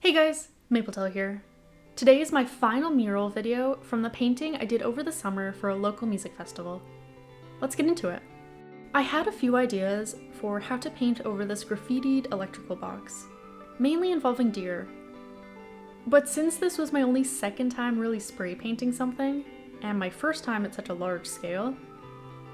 Hey guys, Mapletail here. Today is my final mural video from the painting I did over the summer for a local music festival. Let's get into it. I had a few ideas for how to paint over this graffitied electrical box, mainly involving deer. But since this was my only second time really spray painting something, and my first time at such a large scale,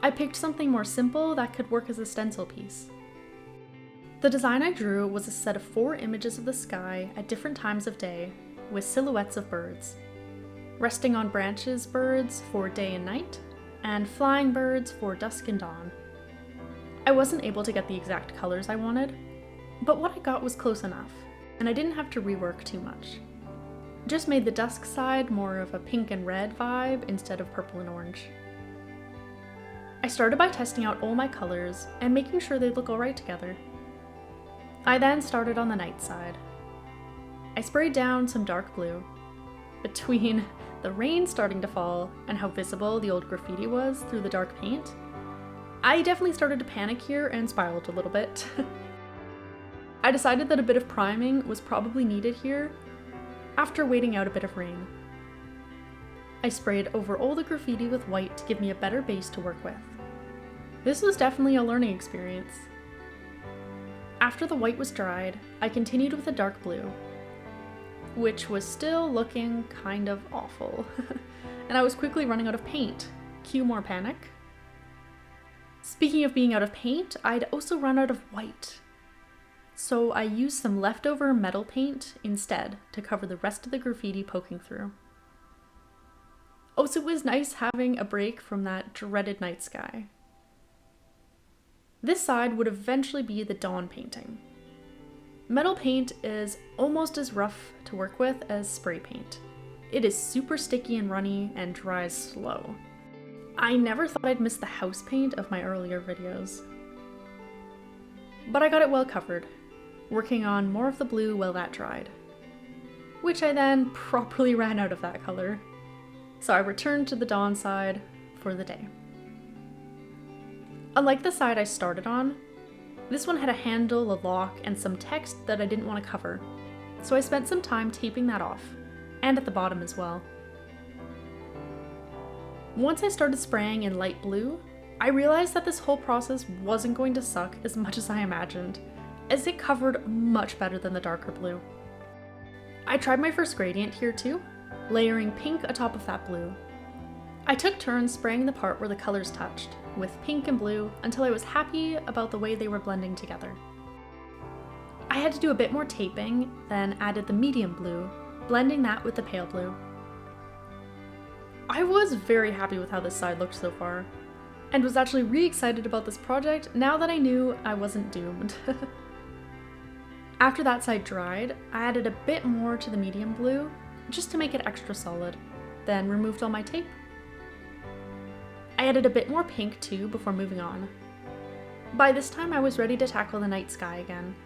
I picked something more simple that could work as a stencil piece. The design I drew was a set of 4 images of the sky at different times of day, with silhouettes of birds. Resting on branches birds for day and night, and flying birds for dusk and dawn. I wasn't able to get the exact colors I wanted, but what I got was close enough, and I didn't have to rework too much. Just made the dusk side more of a pink and red vibe instead of purple and orange. I started by testing out all my colors and making sure they'd look alright together. I then started on the night side. I sprayed down some dark blue. Between the rain starting to fall and how visible the old graffiti was through the dark paint, I definitely started to panic here and spiraled a little bit. I decided that a bit of priming was probably needed here after waiting out a bit of rain. I sprayed over all the graffiti with white to give me a better base to work with. This was definitely a learning experience. After the white was dried, I continued with a dark blue, which was still looking kind of awful, and I was quickly running out of paint. Cue more panic. Speaking of being out of paint, I'd also run out of white. So I used some leftover metal paint instead to cover the rest of the graffiti poking through. Also, it was nice having a break from that dreaded night sky. This side would eventually be the dawn painting. Metal paint is almost as rough to work with as spray paint. It is super sticky and runny and dries slow. I never thought I'd miss the house paint of my earlier videos. But I got it well covered, working on more of the blue while that dried, which I then properly ran out of that color. So I returned to the dawn side for the day. Unlike the side I started on, this one had a handle, a lock, and some text that I didn't want to cover, so I spent some time taping that off, and at the bottom as well. Once I started spraying in light blue, I realized that this whole process wasn't going to suck as much as I imagined, as it covered much better than the darker blue. I tried my first gradient here too, layering pink atop of that blue. I took turns spraying the part where the colors touched, with pink and blue, until I was happy about the way they were blending together. I had to do a bit more taping, then added the medium blue, blending that with the pale blue. I was very happy with how this side looked so far, and was actually re-excited about this project now that I knew I wasn't doomed. After that side dried, I added a bit more to the medium blue, just to make it extra solid, then removed all my tape. I added a bit more pink too before moving on. By this time I was ready to tackle the night sky again.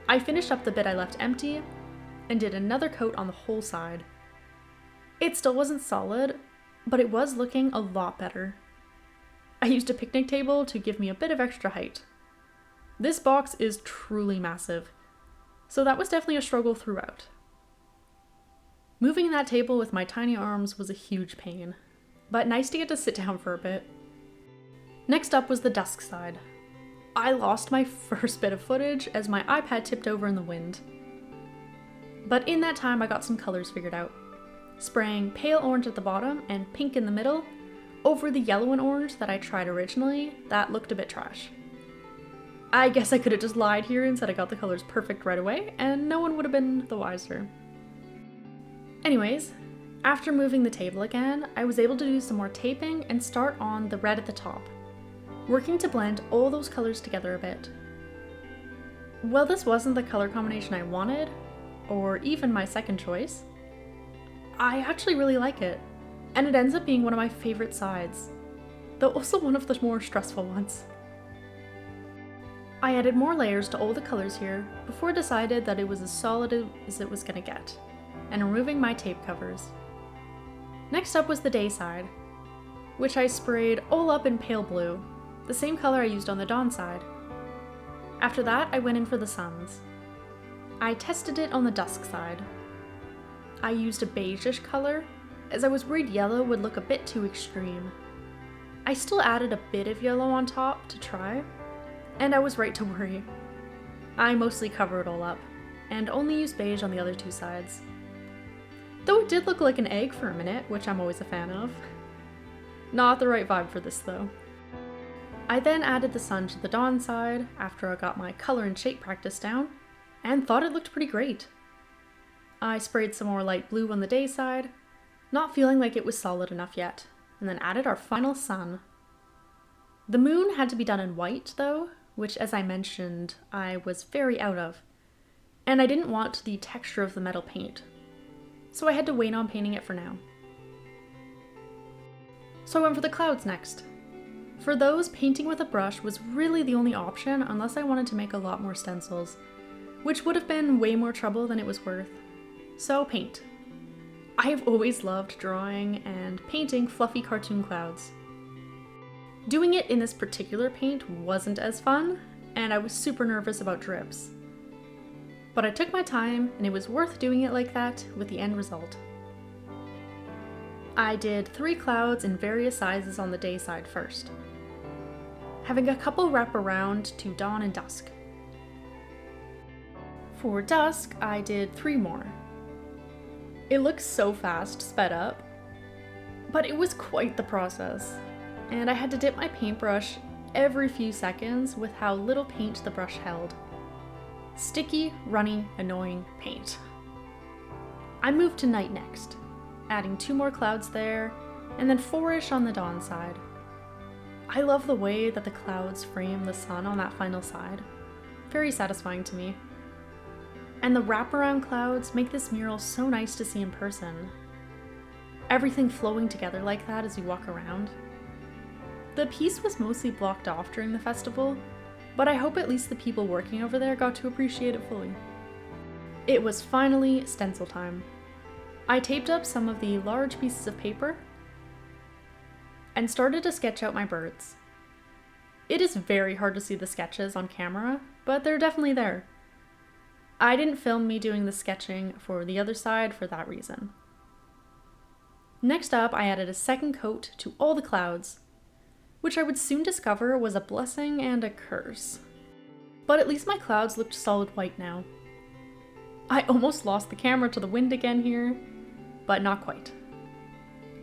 I finished up the bit I left empty and did another coat on the whole side. It still wasn't solid, but it was looking a lot better. I used a picnic table to give me a bit of extra height. This box is truly massive, so that was definitely a struggle throughout. Moving that table with my tiny arms was a huge pain, but nice to get to sit down for a bit. Next up was the dusk side. I lost my first bit of footage as my iPad tipped over in the wind. But in that time I got some colors figured out, spraying pale orange at the bottom and pink in the middle over the yellow and orange that I tried originally that looked a bit trash. I guess I could have just lied here and said I got the colors perfect right away and no one would have been the wiser. Anyways, after moving the table again, I was able to do some more taping and start on the red at the top, working to blend all those colors together a bit. While this wasn't the color combination I wanted, or even my second choice, I actually really like it, and it ends up being one of my favorite sides, though also one of the more stressful ones. I added more layers to all the colors here before I decided that it was as solid as it was gonna get, and removing my tape covers. Next up was the day side, which I sprayed all up in pale blue, the same color I used on the dawn side. After that, I went in for the suns. I tested it on the dusk side. I used a beigeish color, as I was worried yellow would look a bit too extreme. I still added a bit of yellow on top to try, and I was right to worry. I mostly cover it all up, and only used beige on the other two sides. Though it did look like an egg for a minute, which I'm always a fan of. Not the right vibe for this though. I then added the sun to the dawn side after I got my color and shape practice down, and thought it looked pretty great. I sprayed some more light blue on the day side, not feeling like it was solid enough yet, and then added our final sun. The moon had to be done in white though, which as I mentioned, I was very out of, and I didn't want the texture of the metal paint, so I had to wait on painting it for now. So I went for the clouds next. For those, painting with a brush was really the only option unless I wanted to make a lot more stencils, which would have been way more trouble than it was worth. So paint. I have always loved drawing and painting fluffy cartoon clouds. Doing it in this particular paint wasn't as fun, and I was super nervous about drips. But I took my time, and it was worth doing it like that with the end result. I did 3 clouds in various sizes on the day side first, having a couple wrap around to dawn and dusk. For dusk, I did 3 more. It looks so fast, sped up, but it was quite the process, and I had to dip my paintbrush every few seconds with how little paint the brush held. Sticky, runny, annoying paint. I moved to night next, adding 2 more clouds there, and then 4-ish on the dawn side. I love the way that the clouds frame the sun on that final side. Very satisfying to me. And the wraparound clouds make this mural so nice to see in person. Everything flowing together like that as you walk around. The piece was mostly blocked off during the festival, but I hope at least the people working over there got to appreciate it fully. It was finally stencil time. I taped up some of the large pieces of paper and started to sketch out my birds. It is very hard to see the sketches on camera, but they're definitely there. I didn't film me doing the sketching for the other side for that reason. Next up, I added a second coat to all the clouds, which I would soon discover was a blessing and a curse. But at least my clouds looked solid white now. I almost lost the camera to the wind again here, but not quite.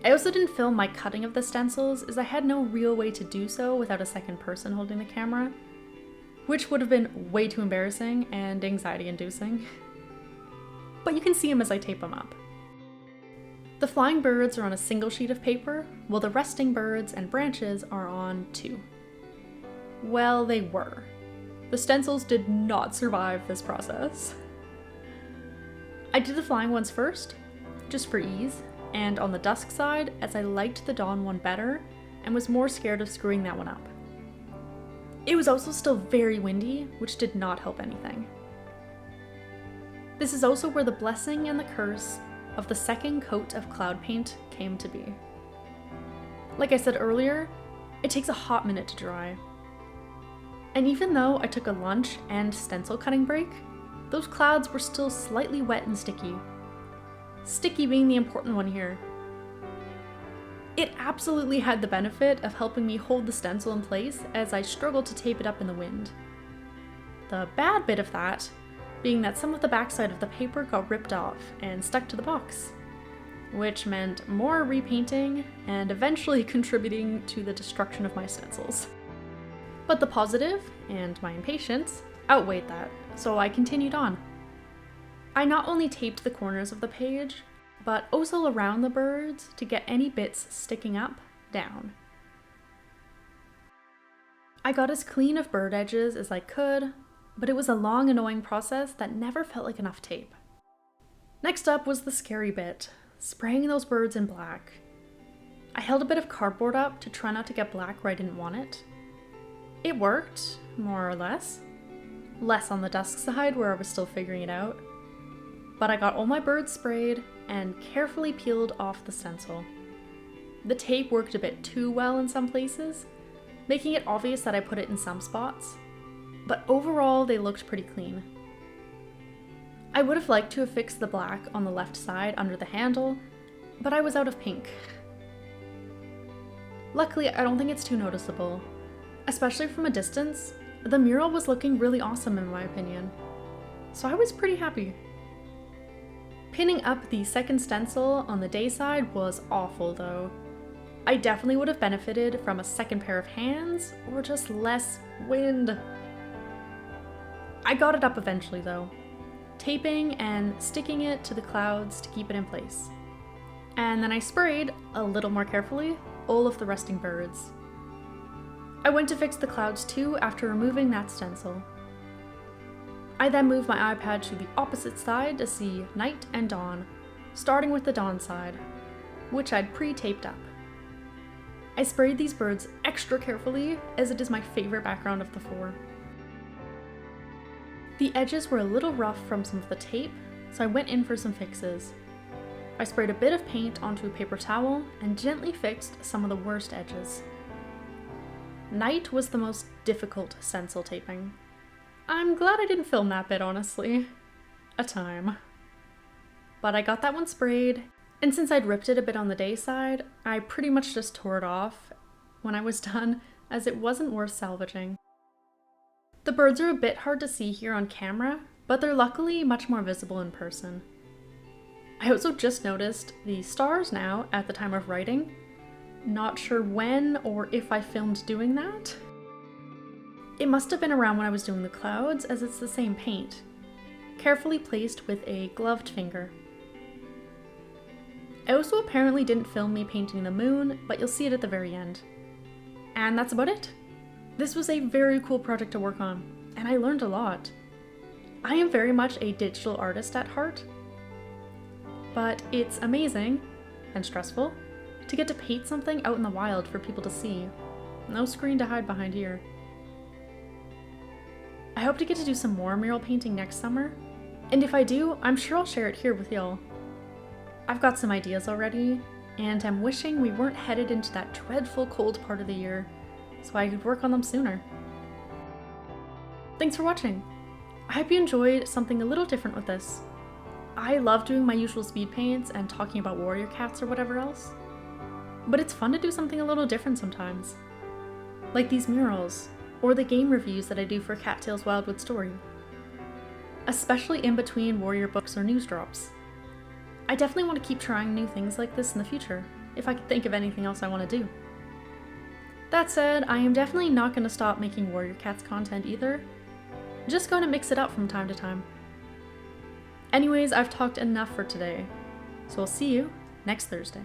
I also didn't film my cutting of the stencils as I had no real way to do so without a second person holding the camera, which would have been way too embarrassing and anxiety-inducing. But you can see them as I tape them up. The flying birds are on a single sheet of paper, while the resting birds and branches are on 2. Well, they were. The stencils did not survive this process. I did the flying ones first, just for ease, and on the dusk side, as I liked the dawn one better and was more scared of screwing that one up. It was also still very windy, which did not help anything. This is also where the blessing and the curse of the second coat of cloud paint came to be. Like I said earlier, it takes a hot minute to dry. And even though I took a lunch and stencil cutting break, those clouds were still slightly wet and sticky. Sticky being the important one here. It absolutely had the benefit of helping me hold the stencil in place as I struggled to tape it up in the wind. The bad bit of that being that some of the backside of the paper got ripped off and stuck to the box, which meant more repainting and eventually contributing to the destruction of my stencils. But the positive, and my impatience, outweighed that, so I continued on. I not only taped the corners of the page, but also around the birds to get any bits sticking up down. I got as clean of bird edges as I could, but it was a long, annoying process that never felt like enough tape. Next up was the scary bit, spraying those birds in black. I held a bit of cardboard up to try not to get black where I didn't want it. It worked, more or less. Less on the dusk side where I was still figuring it out. But I got all my birds sprayed and carefully peeled off the stencil. The tape worked a bit too well in some places, making it obvious that I put it in some spots, but overall they looked pretty clean. I would have liked to have fixed the black on the left side under the handle, but I was out of pink. Luckily, I don't think it's too noticeable. Especially from a distance, the mural was looking really awesome in my opinion, so I was pretty happy. Pinning up the second stencil on the day side was awful though. I definitely would have benefited from a second pair of hands or just less wind. I got it up eventually though, taping and sticking it to the clouds to keep it in place. And then I sprayed, a little more carefully, all of the resting birds. I went to fix the clouds too after removing that stencil. I then moved my iPad to the opposite side to see night and dawn, starting with the dawn side, which I'd pre-taped up. I sprayed these birds extra carefully as it is my favorite background of the four. The edges were a little rough from some of the tape, so I went in for some fixes. I sprayed a bit of paint onto a paper towel and gently fixed some of the worst edges. Night was the most difficult stencil taping. I'm glad I didn't film that bit, honestly. A time. But I got that one sprayed, and since I'd ripped it a bit on the day side, I pretty much just tore it off when I was done, as it wasn't worth salvaging. The birds are a bit hard to see here on camera, but they're luckily much more visible in person. I also just noticed the stars now at the time of writing. Not sure when or if I filmed doing that. It must have been around when I was doing the clouds, as it's the same paint, carefully placed with a gloved finger. I also apparently didn't film me painting the moon, but you'll see it at the very end. And that's about it. This was a very cool project to work on, and I learned a lot. I am very much a digital artist at heart, but it's amazing, and stressful, to get to paint something out in the wild for people to see. No screen to hide behind here. I hope to get to do some more mural painting next summer, and if I do, I'm sure I'll share it here with y'all. I've got some ideas already, and I'm wishing we weren't headed into that dreadful cold part of the year, so I could work on them sooner. Thanks for watching. I hope you enjoyed something a little different with this. I love doing my usual speed paints and talking about warrior cats or whatever else, but it's fun to do something a little different sometimes. Like these murals, or the game reviews that I do for Cattail's Wildwood Story. Especially in between warrior books or news drops. I definitely want to keep trying new things like this in the future, if I could think of anything else I want to do. That said, I am definitely not going to stop making warrior cats content either. Just going to mix it up from time to time. Anyways, I've talked enough for today, so I'll see you next Thursday.